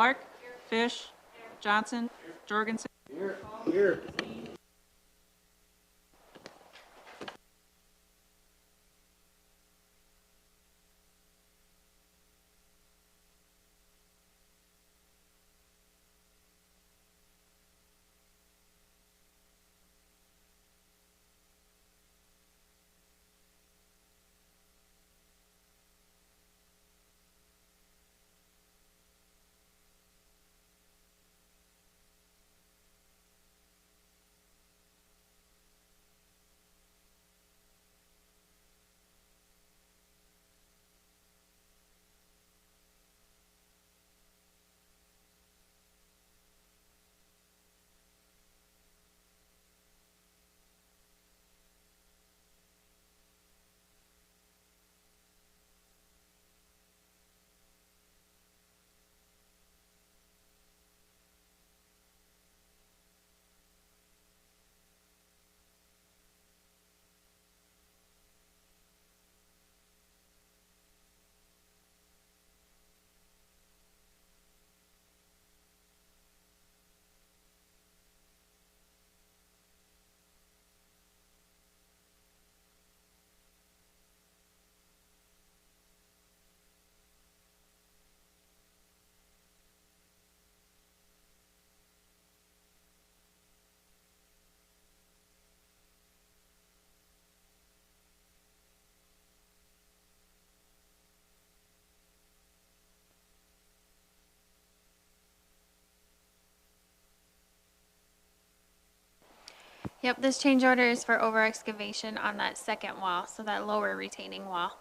Clark. Fish. Johnson. Jorgensen. Here. Yep, this change order is for over excavation on that second wall, so that lower retaining wall.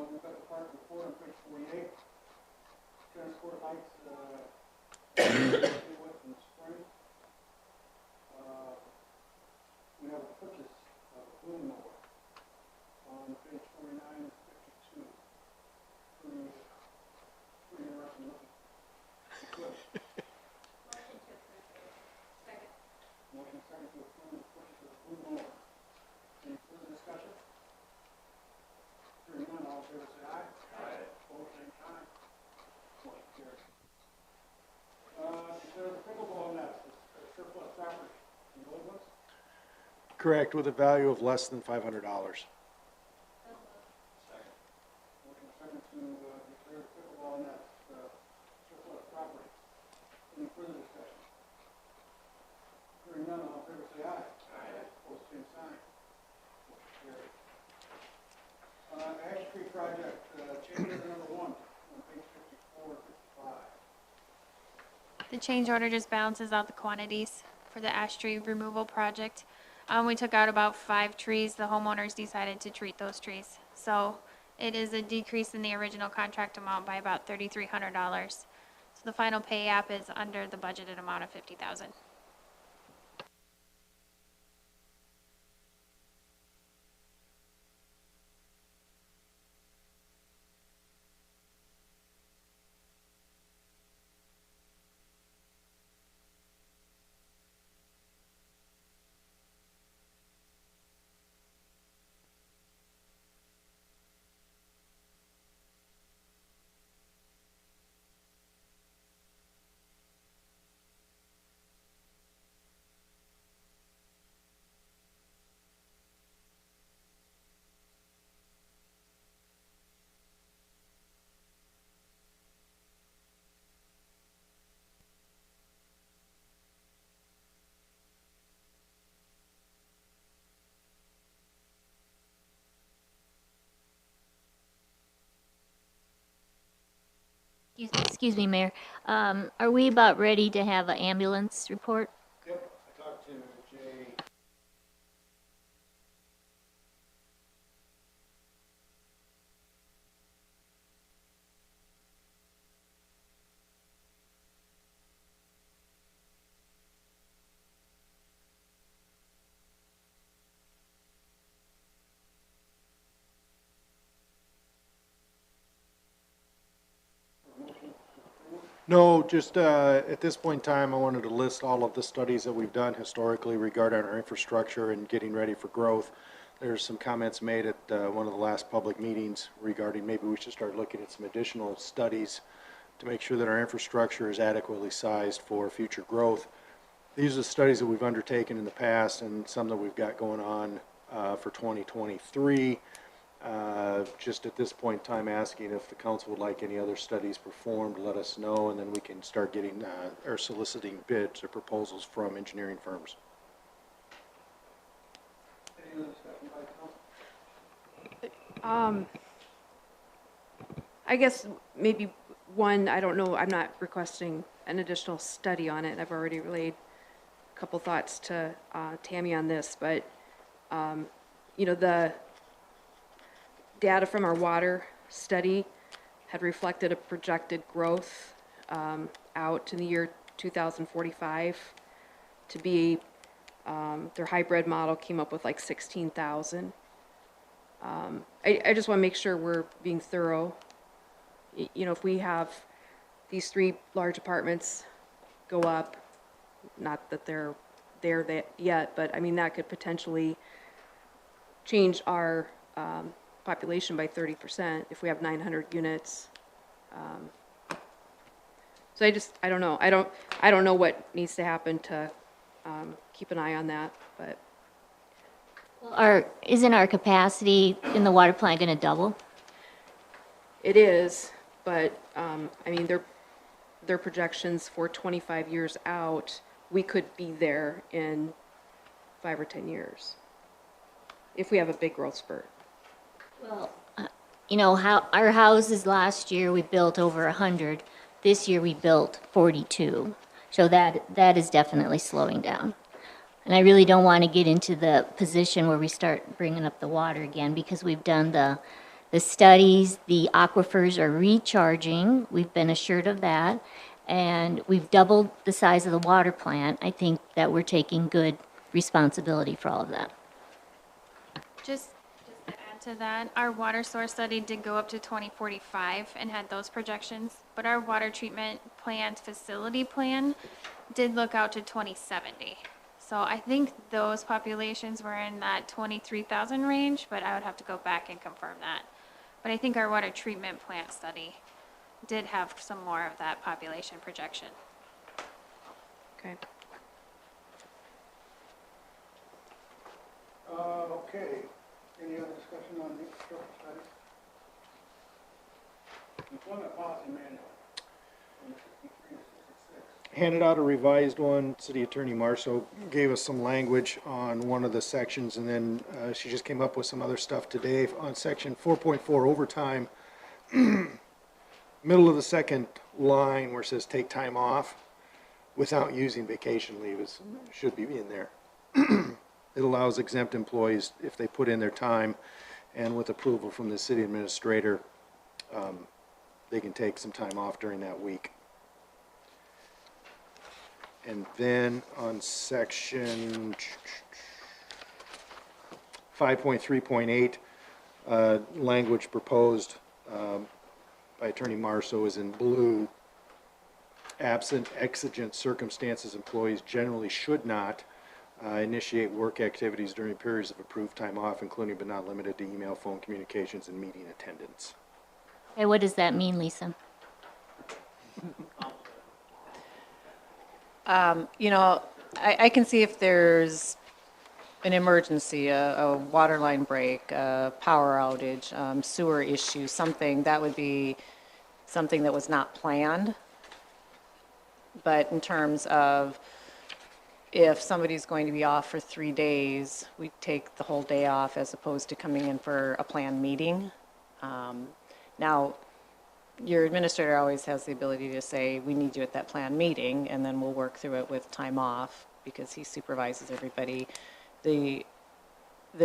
We've got the park report on page 48. Transport lights, in the spring. We have a purchase of a boom mower on page 49 and 52. Pretty interesting looking. Good. Motion second to approve the purchase of a boom mower. Any further discussion? Hearing none, all in favor say aye. Aye. Opposed, same sign. Motion carries. Consider the pickleball nets as surplus property. The old ones? Correct, with a value of less than $500. Motion second to declare the pickleball nets surplus property. Any further discussion? Hearing none, all in favor say aye. Aye. Opposed, same sign. Motion carries. Ash Tree Project, change order number 1 on page 54 and 55. The change order just balances out the quantities for the ash tree removal project. We took out about 5 trees. The homeowners decided to treat those trees. So it is a decrease in the original contract amount by about $3,300. So the final pay app is under the budgeted amount of $50,000. Excuse me, Mayor. Are we about ready to have an ambulance report? Yep, I talked to Jay. No, just at this point in time, I wanted to list all of the studies that we've done historically regarding our infrastructure and getting ready for growth. There's some comments made at one of the last public meetings regarding maybe we should start looking at some additional studies to make sure that our infrastructure is adequately sized for future growth. These are the studies that we've undertaken in the past and some that we've got going on for 2023. Just at this point in time, asking if the council would like any other studies performed, let us know, and then we can start getting or soliciting bids or proposals from engineering firms. Any other discussion by council? I guess maybe one, I don't know, I'm not requesting an additional study on it. I've already relayed a couple thoughts to Tammy on this, but, you know, the data from our water study had reflected a projected growth out in the year 2045 to be, their hybrid model came up with like 16,000. I just want to make sure we're being thorough. You know, if we have these 3 large apartments go up, not that they're there yet, but I mean, that could potentially change our population by 30% if we have 900 units. So I don't know. I don't know what needs to happen to keep an eye on that, but. Isn't our capacity in the water plant going to double? It is, but, I mean, their projections for 25 years out, we could be there in 5 or 10 years if we have a big growth spurt. Well, you know, how our houses last year, we built over 100. This year, we built 42. So that is definitely slowing down. And I really don't want to get into the position where we start bringing up the water again because we've done the studies, the aquifers are recharging. We've been assured of that. And we've doubled the size of the water plant. I think that we're taking good responsibility for all of that. Just to add to that, our water source study did go up to 2045 and had those projections, but our water treatment plant facility plan did look out to 2070. So I think those populations were in that 23,000 range, but I would have to go back and confirm that. But I think our water treatment plant study did have some more of that population projection. Okay. Okay. Any other discussion on the infrastructure studies? Employment policy manual. Number 63 to 66. Handed out a revised one. City Attorney Marceau gave us some language on one of the sections, and then she just came up with some other stuff today on section 4.4 overtime. Middle of the second line where it says take time off without using vacation leave should be in there. It allows exempt employees, if they put in their time and with approval from the city administrator, they can take some time off during that week. And then on section 5.3.8, language proposed by Attorney Marceau is in blue. Absent exigent circumstances, employees generally should not initiate work activities during periods of approved time off, including but not limited to email, phone communications, and meeting attendance. Okay, what does that mean, Lisa? You know, I can see if there's an emergency, a water line break, a power outage, sewer issue, something, that would be something that was not planned. But in terms of if somebody's going to be off for 3 days, we take the whole day off as opposed to coming in for a planned meeting. Now, your administrator always has the ability to say, we need you at that planned meeting, and then we'll work through it with time off, because he supervises everybody. There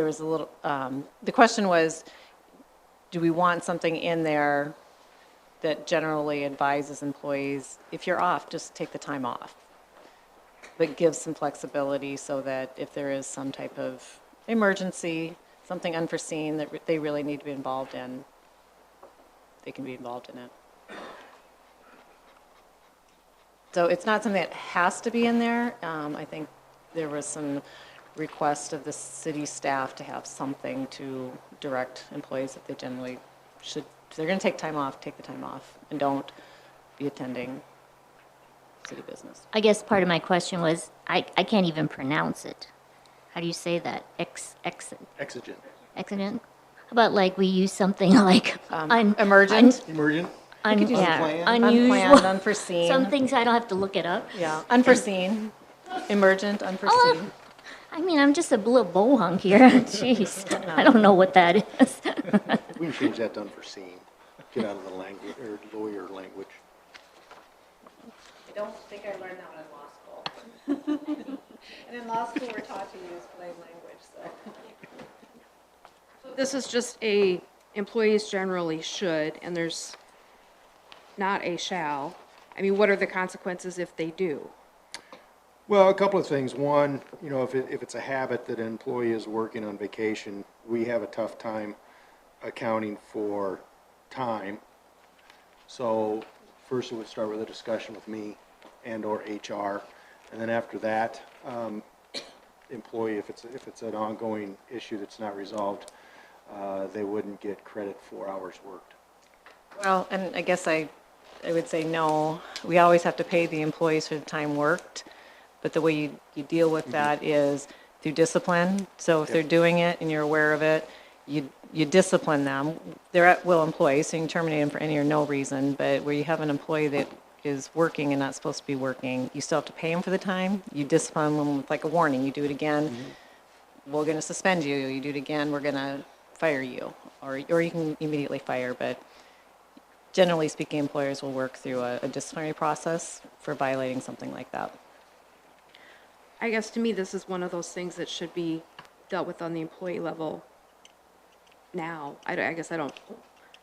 was a little, the question was, do we want something in there that generally advises employees, if you're off, just take the time off? But gives some flexibility so that if there is some type of emergency, something unforeseen that they really need to be involved in, they can be involved in it. So it's not something that has to be in there. I think there was some request of the city staff to have something to direct employees that they generally should, if they're going to take time off, take the time off, and don't be attending city business. I guess part of my question was, I can't even pronounce it. How do you say that? Exigent. Exigent? How about like we use something like Emergent, Emergent? yeah, Unplanned? unusual. unplanned, unforeseen. Some things I don't have to look it up. Yeah, unforeseen, emergent, unforeseen. Oh, I mean, I'm just a little bohunk here. Jeez, I don't know what that is. We can change that to unforeseen. Get out of the language, or lawyer language. I don't think I learned that one in law school. And in law school, we're taught to use plain language, so. This is just employees generally should, and there's not a shall. I mean, what are the consequences if they do? Well, a couple of things. One, if it's a habit that an employee is working on vacation, we have a tough time accounting for time. So first it would start with a discussion with me and/or HR. And then after that, employee, if it's an ongoing issue that's not resolved, they wouldn't get credit for hours worked. Well, and I guess I would say no. We always have to pay the employees for the time worked, but the way you deal with that is through discipline. So if they're doing it and you're aware of it, you discipline them. They're at-will employees, so you can terminate them for any or no reason, but where you have an employee that is working and not supposed to be working, you still have to pay them for the time. You discipline them with like a warning. You do it again, we're going to suspend you. You do it again, we're going to fire you. Or you can immediately fire, but generally speaking, employers will work through a disciplinary process for violating something like that. I guess to me, this is one of those things that should be dealt with on the employee level now. I guess I don't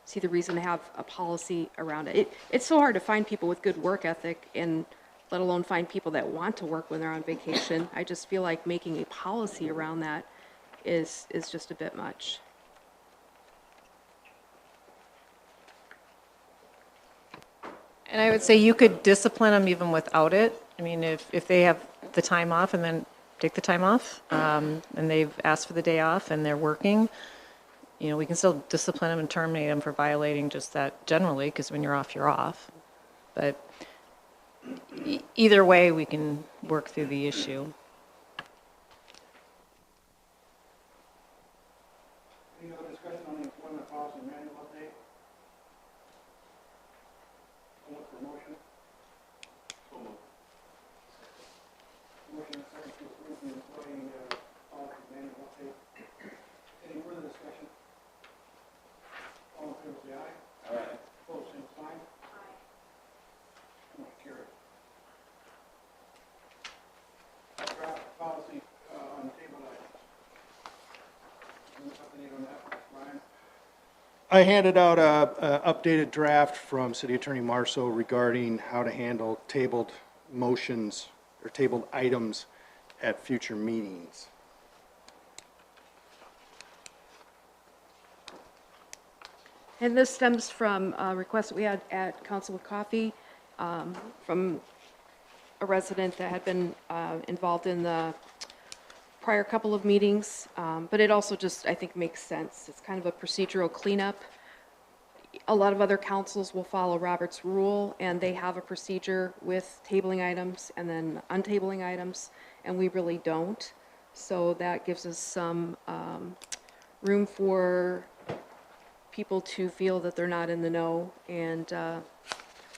see the reason to have a policy around it. It's so hard to find people with good work ethic, and let alone find people that want to work when they're on vacation. I just feel like making a policy around that is just a bit much. And I would say you could discipline them even without it. I mean, if they have the time off and then take the time off, and they've asked for the day off and they're working, we can still discipline them and terminate them for violating just that generally, because when you're off, you're off. But either way, we can work through the issue. Any other discussion on the employment policy manual update? I'll look for a motion. Motion and second to approve the employee policy manual update. Any further discussion? All in favor, say aye. Aye. Opposed, same sign. Aye. Motion carried. Draft policy on table items. Any update on that, Brian? I handed out a updated draft from City Attorney Marceau regarding how to handle tabled motions or tabled items at future meetings. And this stems from a request that we had at Council with Coffee from a resident that had been involved in the prior couple of meetings, but it also just, I think, makes sense. It's kind of a procedural cleanup. A lot of other councils will follow Robert's rule, and they have a procedure with tabling items and then untabling items, and we really don't. So that gives us some room for people to feel that they're not in the know, and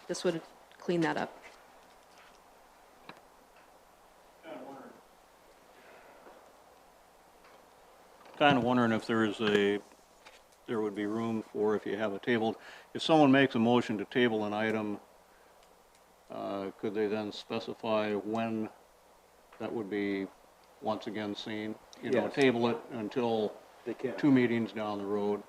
this would clean that up. Kind of wondering if there is there would be room for, if you have a table, if someone makes a motion to table an item, could they then specify when that would be once again seen? You know, Yes. table it until They can. 2 meetings down the road.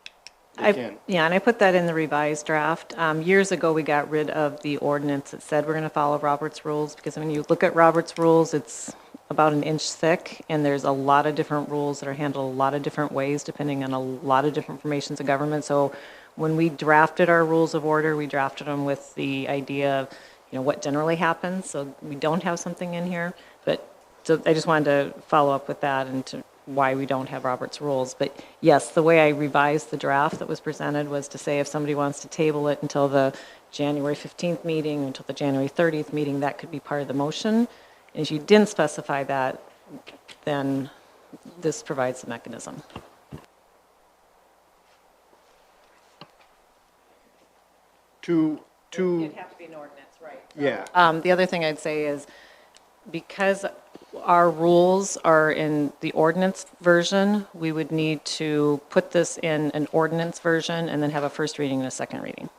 They can. Yeah, and I put that in the revised draft. Years ago, we got rid of the ordinance that said we're going to follow Robert's rules, because when you look at Robert's rules, it's about an inch thick, and there's a lot of different rules that are handled a lot of different ways, depending on a lot of different formations of government. So when we drafted our rules of order, we drafted them with the idea of, you know, what generally happens, so we don't have something in here. But, so I just wanted to follow up with that and to why we don't have Robert's rules. But yes, the way I revised the draft that was presented was to say if somebody wants to table it until the January 15th meeting, until the January 30th meeting, that could be part of the motion. And if you didn't specify that, then this provides the mechanism. It'd have to be an ordinance, right? Yeah. The other thing I'd say is, because our rules are in the ordinance version, we would need to put this in an ordinance version and then have a first reading and a second reading.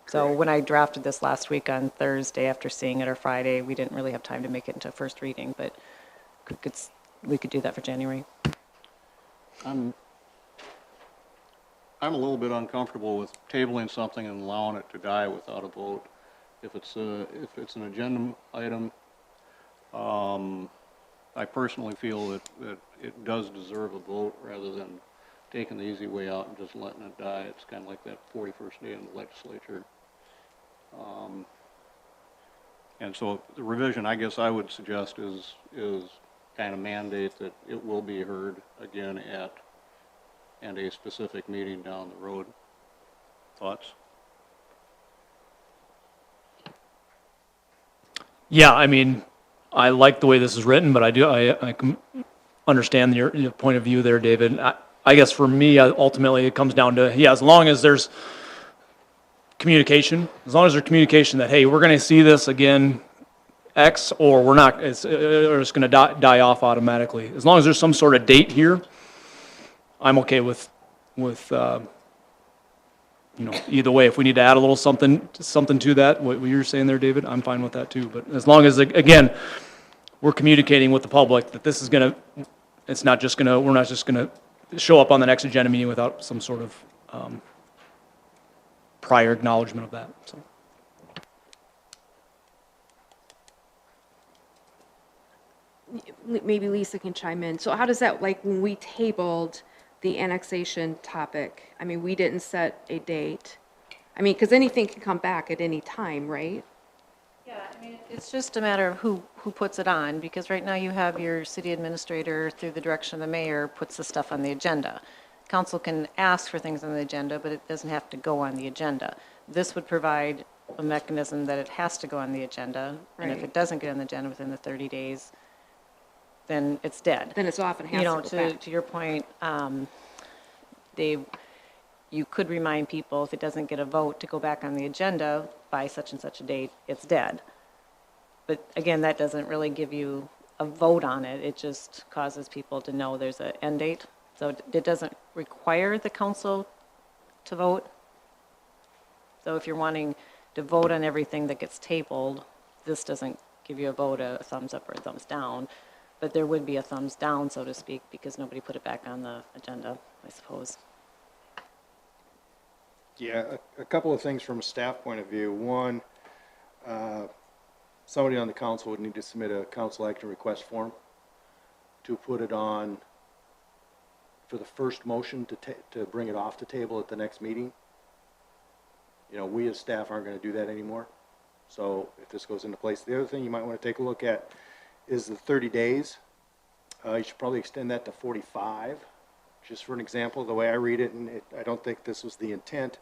So when I drafted this last week on Thursday after seeing it, or Friday, we didn't really have time to make it into a first reading, but we could do that for January. I'm a little bit uncomfortable with tabling something and allowing it to die without a vote. If it's an agenda item, I personally feel that it does deserve a vote rather than taking the easy way out and just letting it die. It's kind of like that 41st day in the legislature. And so the revision, I guess I would suggest is kind of mandate that it will be heard again at a specific meeting down the road. Thoughts? Yeah, I mean, I like the way this is written, but I can understand your point of view there, David. I guess for me, ultimately, it comes down to, yeah, as long as there's communication, that, hey, we're going to see this again, X, or we're not, it's going to die off automatically. As long as there's some sort of date here, I'm okay with either way. If we need to add a little something to that, what you're saying there, David, I'm fine with that too. But as long as, again, we're communicating with the public that this is we're not just gonna show up on the next agenda meeting without some sort of prior acknowledgement of that, so. Maybe Lisa can chime in. So how does that, like, when we tabled the annexation topic, I mean, we didn't set a date. I mean, because anything can come back at any time, right? Yeah, I mean, it's just a matter of who puts it on, because right now you have your city administrator, through the direction of the mayor, puts the stuff on the agenda. Council can ask for things on the agenda, but it doesn't have to go on the agenda. This would provide a mechanism that it has to go on the agenda, and if Right. it doesn't get on the agenda within the 30 days, then it's dead. Then it's off and has You know, to go back. to your point, Dave, you could remind people, if it doesn't get a vote to go back on the agenda by such and such a date, it's dead. But again, that doesn't really give you a vote on it. It just causes people to know there's an end date. So it doesn't require the council to vote. So if you're wanting to vote on everything that gets tabled, this doesn't give you a vote, a thumbs up or a thumbs down. But there would be a thumbs down, so to speak, because nobody put it back on the agenda, I suppose. Yeah, a couple of things from a staff point of view. One, somebody on the council would need to submit a council action request form to put it on for the first motion to bring it off the table at the next meeting. You know, we as staff aren't going to do that anymore. So if this goes into place, the other thing you might want to take a look at is the 30 days. You should probably extend that to 45, just for an example, the way I read it, and I don't think this was the intent.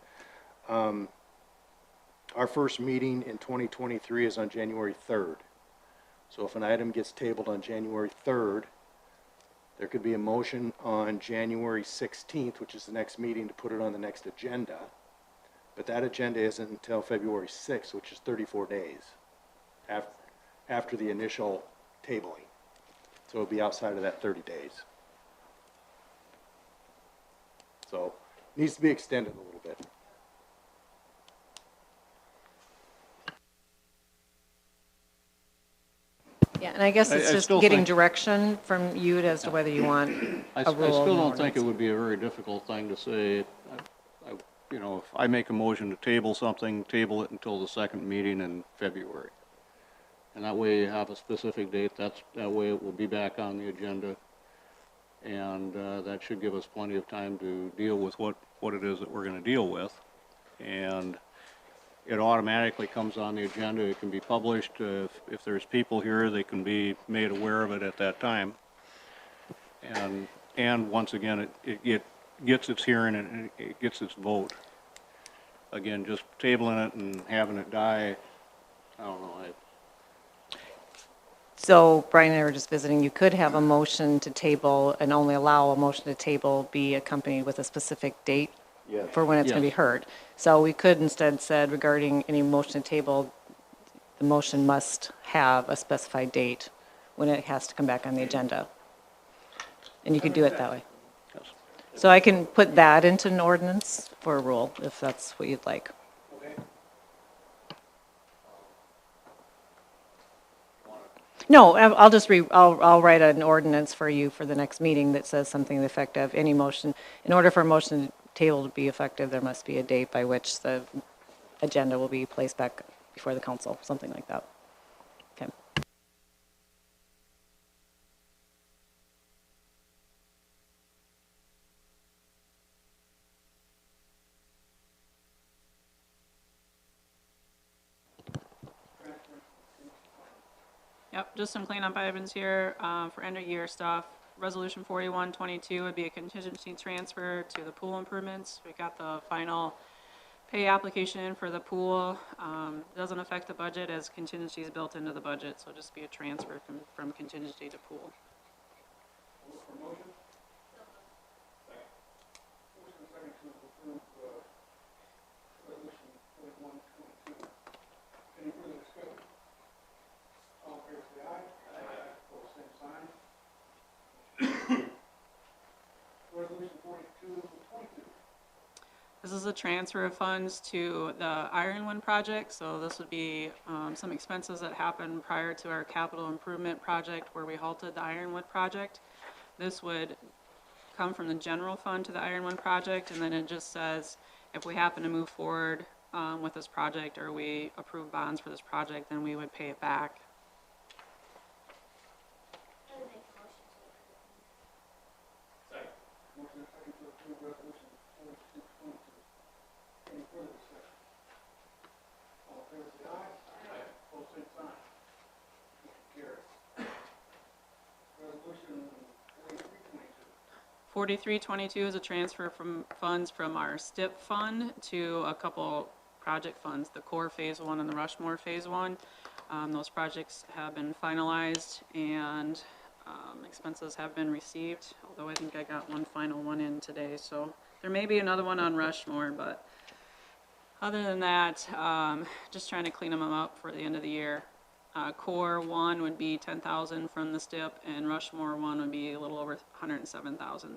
Our first meeting in 2023 is on January 3rd. So if an item gets tabled on January 3rd, there could be a motion on January 16th, which is the next meeting, to put it on the next agenda. But that agenda isn't until February 6th, which is 34 days after the initial tabling. So it'll be outside of that 30 days. So needs to be extended a little bit. Yeah, and I guess it's I just still getting think- direction from you as to whether you want I a rule. still and don't think it ordinance. would be a very difficult thing to say, you know, if I make a motion to table something, table it until the second meeting in February. And that way you have a specific date, that way it will be back on the agenda. And that should give us plenty of time to deal with what it is that we're gonna deal with. And it automatically comes on the agenda, it can be published, if there's people here, they can be made aware of it at that time. And once again, it gets its hearing and it gets its vote. Again, just tabling it and having it die, I don't know, So Brian and I were just visiting, you could have a motion to table and only allow a motion to table be accompanied with a specific date for when it's going to be Yes. heard. So we could instead said regarding any motion to table, the motion must have a specified date when it has to come back on the agenda. And you could do it that way. yes. So I can put that into an ordinance for a rule, if that's what you'd like. No, I'll just I'll write an ordinance for you for the next meeting that says something to the effect of any motion. In order for a motion table to be effective, there must be a date by which the agenda will be placed back before the council, something like that. Okay. Yep, just some cleanup items here, for end of year stuff. Resolution 4122 would be a contingency transfer to the pool improvements. We got the final pay application in for the pool. Doesn't affect the budget as contingency is built into the budget, so just be a transfer from contingency to pool. Motion second to approve, resolution 4122. Any further discussion? All in favor, say aye. Aye. Opposed, same sign. Resolution 4222. This is a transfer of funds to the Ironwood project, so this would be some expenses that happened prior to our capital improvement project where we halted the Ironwood project. This would come from the general fund to the Ironwood project, and then it just says if we happen to move forward with this project or we approve bonds for this project, then we would pay it back. Motion second to approve resolution 4222. Any further discussion? All in favor, say aye. Aye. Opposed, same sign. Motion carries. Resolution 4322. 4322 is a transfer from funds from our STIP fund to a couple project funds, the Core Phase 1 and the Rushmore Phase 1. Those projects have been finalized and expenses have been received, although I think I got one final one in today, so there may be another one on Rushmore, but other than that, just trying to clean them up for the end of the year. Core 1 would be 10,000 from the STIP, and Rushmore 1 would be a little over 107,000.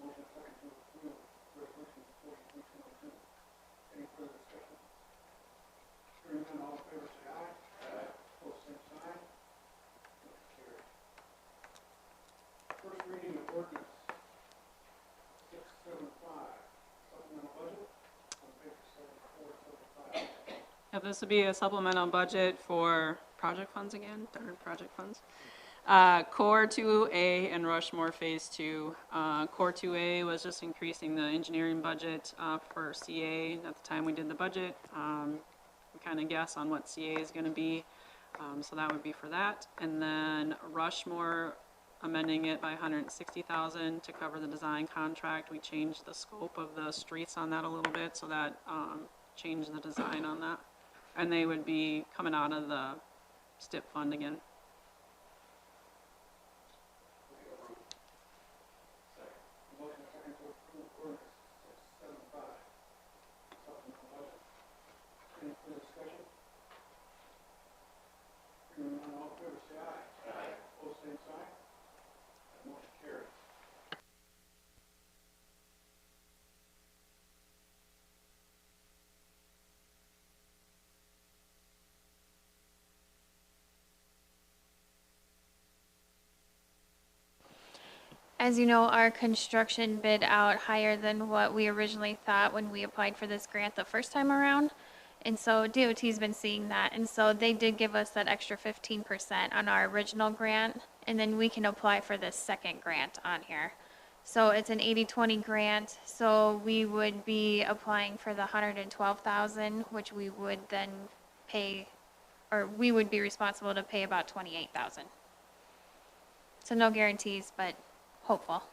Motion second to approve resolution 4322. Any further discussion? Hearing none, all in favor, say aye. Aye. Opposed, same sign. Motion carries. First reading of ordinance 675, supplemental budget on page 7475. Yep, this would be a supplemental budget for project funds again, darn project funds. Core 2A and Rushmore Phase 2. Core 2A was just increasing the engineering budget for CA. At the time we did the budget, we kind of guess on what CA is going to be, so that would be for that. And then Rushmore, amending it by 160,000 to cover the design contract. We changed the scope of the streets on that a little bit, so that changed the design on that. And they would be coming out of the STIP fund again. Motion second to approve ordinance 675, supplemental budget. Any further discussion? Hearing none, all in favor, say aye. Aye. Opposed, same sign. Motion carries. As you know, our construction bid out higher than what we originally thought when we applied for this grant the first time around. And so DOT's been seeing that, and so they did give us that extra 15% on our original grant, and then we can apply for this second grant on here. So it's an 80-20 grant, so we would be applying for the 112,000, which we would then pay, or we would be responsible to pay about 28,000. So no guarantees, but hopeful.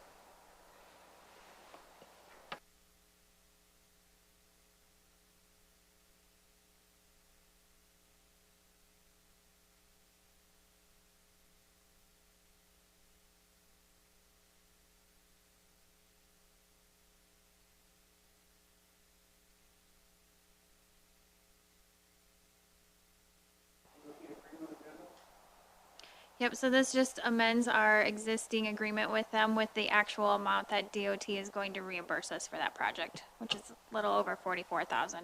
Yep, so this just amends our existing agreement with them with the actual amount that DOT is going to reimburse us for that project, which is a little over 44,000.